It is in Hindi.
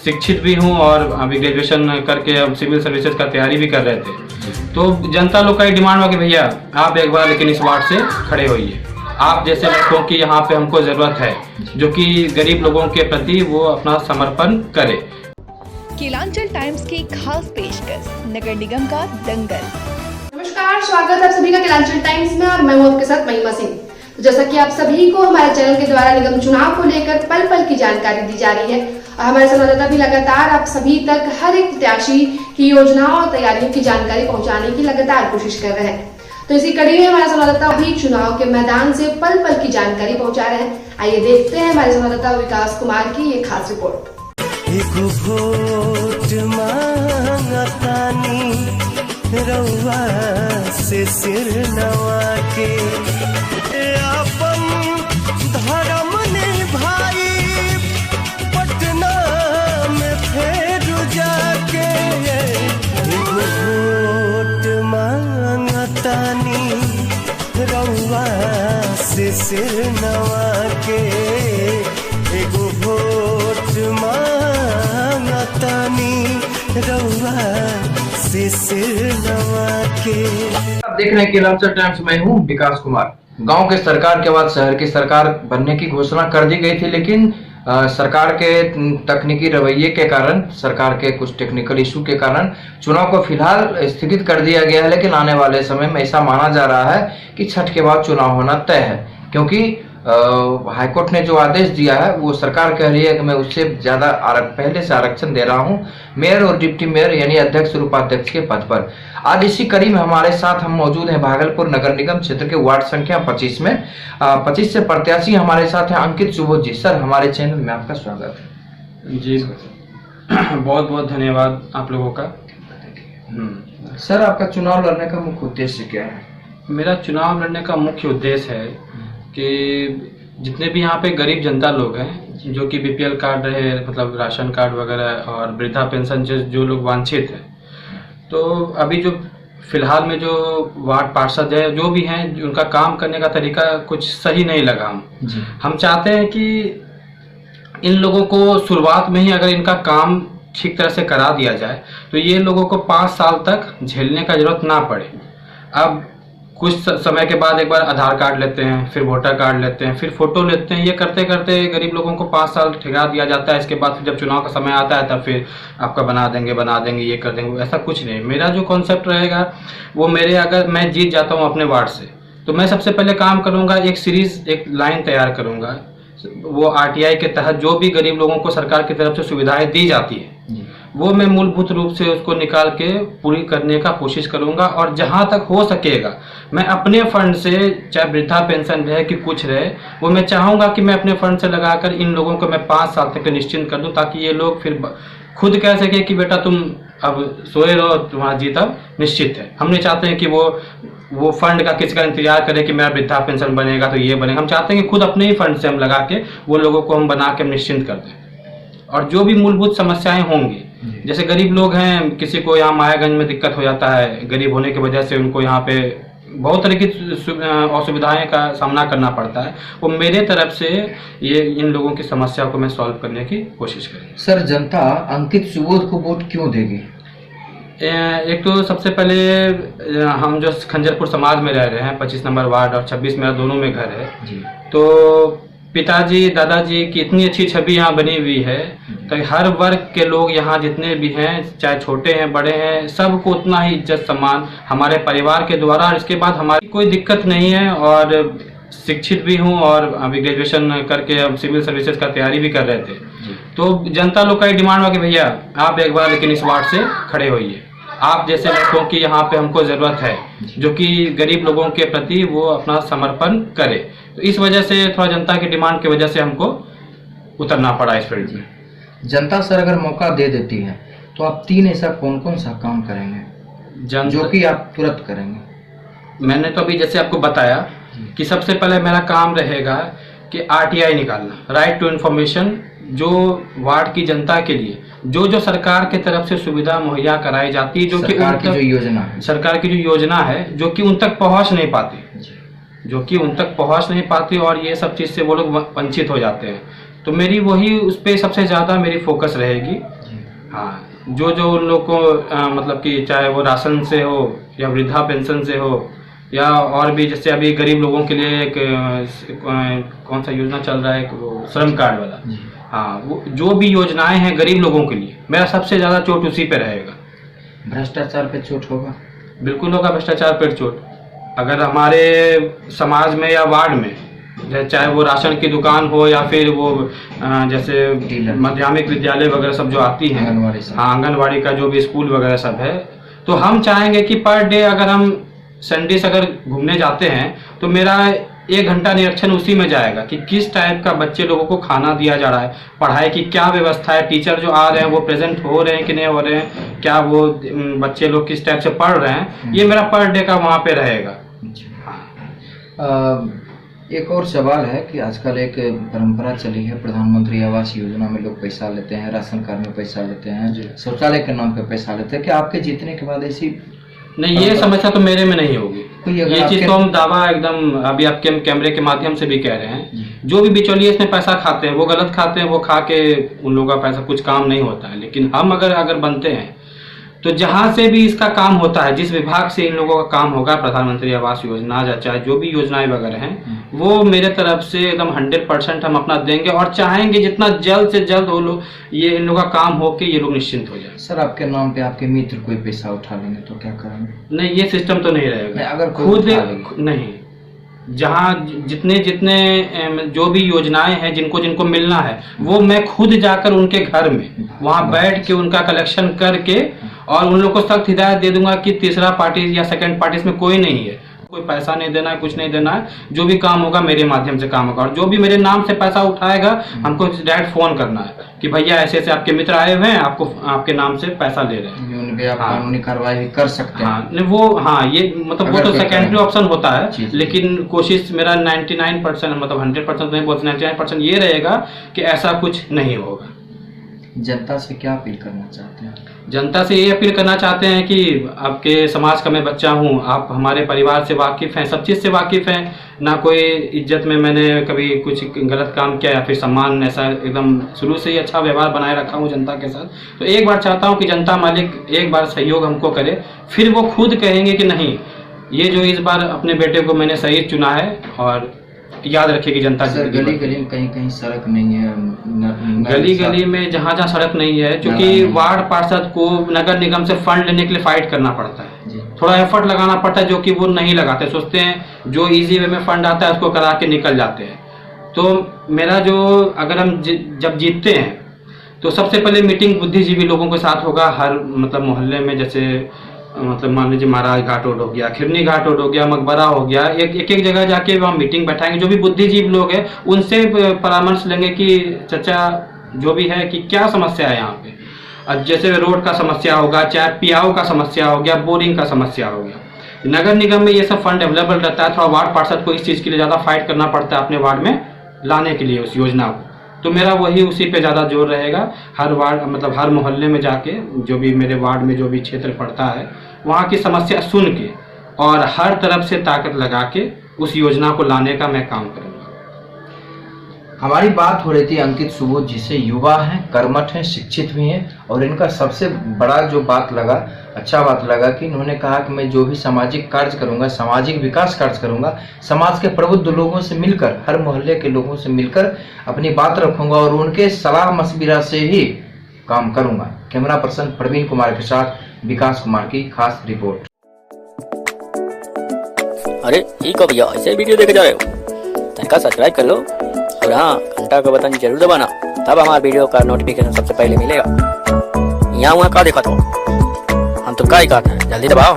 शिक्षित भी हूँ और अभी ग्रेजुएशन करके अब सिविल सर्विसेज का तैयारी भी कर रहे थे। तो जनता लोग का ही डिमांड हुआ कि भैया आप एक बार लेकिन इस वार्ड से खड़े होइए, आप जैसे लड़कों की यहाँ पे हमको ज़रूरत है जो कि गरीब लोगों के प्रति वो अपना समर्पण करे। केलांचल टाइम्स की खास पेशकश नगर निगम का दंगल। नमस्कार, स्वागत है आप सभी का केलांचल टाइम्स में और मैं हूं आपके साथ महिमा सिंह। तो जैसा कि आप सभी को हमारे चैनल के द्वारा निगम चुनाव को लेकर पल पल की जानकारी दी जा रही है और हमारे संवाददाता भी लगातार आप सभी तक हर एक प्रत्याशी की योजनाओं और तैयारियों की जानकारी पहुंचाने की लगातार कोशिश कर रहे हैं। तो इसी कड़ी में हमारे संवाददाता अभी चुनाव के मैदान से पल पल की जानकारी पहुंचा रहे हैं। आइए देखते हैं हमारे संवाददाता विकास कुमार की ये खास रिपोर्ट। रउआ से सिर नवा के अपन धर्म निभाई पटना में फेर जाके वोट मांगतानी रउआ से सिर नवा के एगो वोट मांगतानी रउआ आप देख रहे हैं केलांचल टाइम्स, मैं हूं विकास कुमार। गांव के सरकार के बाद शहर की सरकार बनने की घोषणा कर दी गई थी, लेकिन सरकार के तकनीकी रवैये के कारण, सरकार के कुछ टेक्निकल इशू के कारण चुनाव को फिलहाल स्थगित कर दिया गया है। लेकिन आने वाले समय में ऐसा माना जा रहा है कि छठ के बाद चुनाव होना तय है, क्योंकि हाईकोर्ट ने जो आदेश दिया है वो सरकार कह रही है कि मैं उससे ज्यादा पहले से आरक्षण दे रहा हूं मेयर और डिप्टी मेयर यानी अध्यक्ष और उपाध्यक्ष के पद पर। आज इसी कड़ी में हमारे साथ हम मौजूद हैं भागलपुर नगर निगम क्षेत्र के वार्ड संख्या 25 में 25 से प्रत्याशी हमारे साथ हैं अंकित सुबोध जी। सर, हमारे चैनल में आपका स्वागत है। जी बहुत बहुत धन्यवाद आप लोगों का। सर, आपका चुनाव लड़ने का मुख्य उद्देश्य क्या है? मेरा चुनाव लड़ने का मुख्य उद्देश्य है कि जितने भी यहाँ पे गरीब जनता लोग हैं जो कि बीपीएल कार्ड रहे, मतलब राशन कार्ड वगैरह और वृद्धा पेंशन जो लोग वांछित हैं, तो अभी जो फिलहाल में जो वार्ड पार्षद है जो भी हैं उनका काम करने का तरीका कुछ सही नहीं लगा। हम चाहते हैं कि इन लोगों को शुरुआत में ही अगर इनका काम ठीक तरह से करा दिया जाए तो ये लोगों को 5 साल तक झेलने का जरूरत ना पड़े। अब कुछ समय के बाद एक बार आधार कार्ड लेते हैं, फिर वोटर कार्ड लेते हैं, फिर फोटो लेते हैं, ये करते करते गरीब लोगों को 5 साल ठहरा दिया जाता है। इसके बाद फिर जब चुनाव का समय आता है तब फिर आपका बना देंगे ये कर देंगे। ऐसा कुछ नहीं। मेरा जो कॉन्सेप्ट रहेगा वो अगर मैं जीत जाता हूँ अपने वार्ड से तो मैं सबसे पहले काम करूँगा, एक लाइन तैयार करूँगा। वो आरटीआई के तहत जो भी गरीब लोगों को सरकार की तरफ से सुविधाएं दी जाती है वो मैं मूलभूत रूप से उसको निकाल के पूरी करने का कोशिश करूंगा। और जहां तक हो सकेगा मैं अपने फंड से, चाहे वृद्धा पेंशन रहे कि कुछ रहे, वो मैं चाहूंगा कि मैं अपने फंड से लगाकर इन लोगों को मैं 5 साल तक निश्चिंत कर दूं, ताकि ये लोग फिर खुद कह सके कि बेटा तुम अब सोए रहो, तुम्हारा जीत अब निश्चित है। हम नहीं चाहते हैं कि वो फंड का किसी का इंतजार करे कि मेरा वृद्धा पेंशन बनेगा तो ये बनेगा। हम चाहते हैं कि खुद अपने ही फंड से हम लगा के वो लोगों को हम बना के निश्चिंत कर दें। और जो भी मूलभूत समस्याएं होंगी, जैसे गरीब लोग हैं, किसी को यहाँ मायागंज में दिक्कत हो जाता है, गरीब होने की वजह से उनको यहाँ पे बहुत तरह की असुविधाएं का सामना करना पड़ता है, वो मेरे तरफ से इन लोगों की समस्या को मैं सॉल्व करने की कोशिश करूँगा। सर, जनता अंकित सुबोध को वोट क्यों देगी? एक तो सबसे पहले हम जो खंजरपुर समाज में रह रहे हैं, 25 नंबर वार्ड और 26 मेरा दोनों में घर है जी। तो पिताजी दादाजी की इतनी अच्छी छवि यहाँ बनी हुई है तो हर वर्ग के लोग यहाँ जितने भी हैं, चाहे छोटे हैं बड़े हैं, सबको उतना ही इज्जत सम्मान हमारे परिवार के द्वारा। और इसके बाद हमारी कोई दिक्कत नहीं है और शिक्षित भी हूँ और अभी ग्रेजुएशन करके अब सिविल सर्विसेज का तैयारी भी कर रहे थे। तो जनता लोग का ही डिमांड हुआ कि भैया आप एक बार लेकिन इस वार्ड से खड़े होइए, आप जैसे लड़कों की यहाँ पे हमको ज़रूरत है जो कि गरीब लोगों के प्रति वो अपना समर्पण करे। तो इस वजह से थोड़ा जनता की डिमांड की वजह से हमको उतरना पड़ा इस फील्ड में। जनता सर अगर मौका दे देती है तो आप 3 ऐसा कौन कौन सा काम करेंगे जो कि आप तुरंत करेंगे? मैंने तो अभी जैसे आपको बताया कि सबसे पहले मेरा काम रहेगा कि आरटीआई निकालना, राइट टू इन्फॉर्मेशन, जो वार्ड की जनता के लिए जो सरकार के तरफ से सुविधा मुहैया कराई जाती है, जो कि सरकार की जो योजना है जो कि उन तक पहुंच नहीं पाती, और ये सब चीज से वो लोग वंचित हो जाते हैं। तो मेरी वही उस पर सबसे ज़्यादा मेरी फोकस रहेगी। हाँ, जो उन लोग को मतलब कि चाहे वो राशन से हो या वृद्धा पेंशन से हो या और भी, जैसे अभी गरीब लोगों के लिए एक कौन सा योजना चल रहा है, वो श्रम कार्ड वाला। हाँ, वो जो भी योजनाएं हैं गरीब लोगों के लिए, मेरा सबसे ज़्यादा चोट उसी पे रहेगा। भ्रष्टाचार पे चोट होगा? बिल्कुल होगा भ्रष्टाचार पे चोट। अगर हमारे समाज में या वार्ड में, चाहे वो राशन की दुकान हो या फिर वो जैसे माध्यमिक विद्यालय वगैरह सब जो आती हैं, हाँ, आंगनवाड़ी का जो भी स्कूल वगैरह सब है, तो हम चाहेंगे कि पर डे अगर हम संडेस अगर घूमने जाते हैं तो मेरा 1 घंटा निरीक्षण उसी में जाएगा कि किस टाइप का बच्चे लोगों को खाना दिया जा रहा है, पढ़ाई की क्या व्यवस्था है, टीचर जो आ रहे हैं वो प्रेजेंट हो रहे हैं कि नहीं हो रहे हैं, क्या वो बच्चे लोग किस टाइप से पढ़ रहे हैं, ये मेरा पर डे का वहाँ पे रहेगा। एक और सवाल है कि आजकल एक परंपरा चली है, प्रधानमंत्री आवास योजना में लोग पैसा लेते हैं, राशन कार्ड में पैसा लेते हैं, शौचालय के नाम पे पैसा लेते हैं। क्या आपके जीतने के बाद ऐसी नहीं, ये समस्या तो मेरे में नहीं होगी। ये चीज तो हम दावा एकदम अभी आपके कैमरे के माध्यम से भी कह रहे हैं, जो भी बिचौलिए इसमें पैसा खाते हैं वो गलत खाते हैं, वो खा के उन लोगों का पैसा कुछ काम नहीं होता है। लेकिन हम अगर बनते हैं तो जहां से भी इसका काम होता है, जिस विभाग से इन लोगों का काम होगा, प्रधानमंत्री आवास योजना या चाहे जो भी योजनाएं वगैरह हैं, वो मेरे तरफ से एकदम 100% हम अपना देंगे और चाहेंगे जितना जल्द से जल्द वो लोग ये इन लोगों का काम हो के ये लोग निश्चिंत हो जाए। सर, आपके नाम पे आपके मित्र कोई पैसा उठा लेंगे तो क्या करेंगे? नहीं, ये सिस्टम तो नहीं रहेगा। अगर खुद नहीं, जहाँ जितने जो भी योजनाएं हैं जिनको मिलना है, वो मैं खुद जाकर उनके घर में वहाँ बैठ के उनका कलेक्शन करके और उन लोग को सख्त हिदायत दे दूंगा कि तीसरा पार्टी या सेकंड पार्टी इसमें कोई नहीं है, कोई पैसा नहीं देना है, कुछ नहीं देना है, जो भी काम होगा मेरे माध्यम से काम होगा। और जो भी मेरे नाम से पैसा उठाएगा हमको डायरेक्ट फोन करना है कि भैया ऐसे ऐसे आपके मित्र आए हुए हैं, आपके नाम से पैसा ले रहे हैं, उन पे आप कानूनी कार्रवाई कर सकते हैं। हाँ, नहीं वो, हाँ, ये मतलब वो तो सेकेंडरी ऑप्शन होता है, लेकिन कोशिश मेरा 99% मतलब 100% नहीं बोलते, 99% ये रहेगा कि ऐसा कुछ नहीं होगा। जनता से क्या अपील करना चाहते हैं? जनता से ये अपील करना चाहते हैं कि आपके समाज का मैं बच्चा हूँ, आप हमारे परिवार से वाकिफ़ हैं, सब चीज़ से वाकिफ़ हैं, ना कोई इज्जत में मैंने कभी कुछ गलत काम किया या फिर सम्मान, ऐसा एकदम शुरू से ही अच्छा व्यवहार बनाए रखा हूँ जनता के साथ। तो एक बार चाहता हूँ कि जनता मालिक एक बार सहयोग हमको करे, फिर वो खुद कहेंगे कि नहीं, ये जो इस बार अपने बेटे को मैंने सही चुना है, और याद रखेगी जनता। गली गली में कहीं सड़क नहीं है, गली गली में जहाँ सड़क नहीं है, क्योंकि वार्ड पार्षद को नगर निगम से फंड लेने के लिए फाइट करना पड़ता है, थोड़ा एफर्ट लगाना पड़ता है, जो कि वो नहीं लगाते, सोचते हैं जो इजी वे में फंड आता है उसको करा के निकल जाते हैं। तो मेरा जो अगर हम जब जीतते हैं तो सबसे पहले मीटिंग बुद्धिजीवी लोगों के साथ होगा, हर मतलब मोहल्ले में, जैसे मतलब मान लीजिए महाराज घाट रोड हो गया, खिरनी घाट रोड हो गया, मकबरा हो गया, एक जगह जाके वहाँ मीटिंग बैठाएंगे, जो भी बुद्धिजीवी लोग हैं उनसे परामर्श लेंगे कि चाचा जो भी है कि क्या समस्या है यहाँ पे। अब जैसे रोड का समस्या होगा, चाहे पियाओ का समस्या हो गया, बोरिंग का समस्या हो गया, नगर निगम में ये सब फंड अवेलेबल रहता है, थोड़ा वार्ड पार्षद को इस चीज़ के लिए ज़्यादा फाइट करना पड़ता है अपने वार्ड में लाने के लिए उस योजना को। तो मेरा वही उसी पे ज़्यादा जोर रहेगा, हर वार्ड मतलब हर मोहल्ले में जाके जो भी मेरे वार्ड में जो भी क्षेत्र पड़ता है वहाँ की समस्या सुन के और हर तरफ से ताकत लगा के उस योजना को लाने का मैं काम करूँगा। हमारी बात हो रही थी अंकित सुबोध जी से, युवा हैं, कर्मठ हैं, शिक्षित भी हैं, और इनका सबसे बड़ा जो बात लगा, अच्छा बात लगा कि इन्होंने कहा कि मैं जो भी सामाजिक कार्य करूंगा, सामाजिक विकास कार्य करूंगा, समाज के प्रबुद्ध लोगों से मिलकर, हर मोहल्ले के लोगों से मिलकर अपनी बात रखूंगा और उनके सलाह मशविरा से ही काम करूंगा। कैमरा पर्सन प्रवीण कुमार के साथ विकास कुमार की खास रिपोर्ट। अरे ये कब भैया ऐसे वीडियो देखे जा रहे हो? तनका सब्सक्राइब कर लो और हाँ, घंटा का बटन जरूर दबाना, तब हमारे वीडियो का नोटिफिकेशन सबसे पहले मिलेगा। यहाँ वहाँ का देखा तो हम तो क्या ही कहते हैं, जल्दी दबाओ।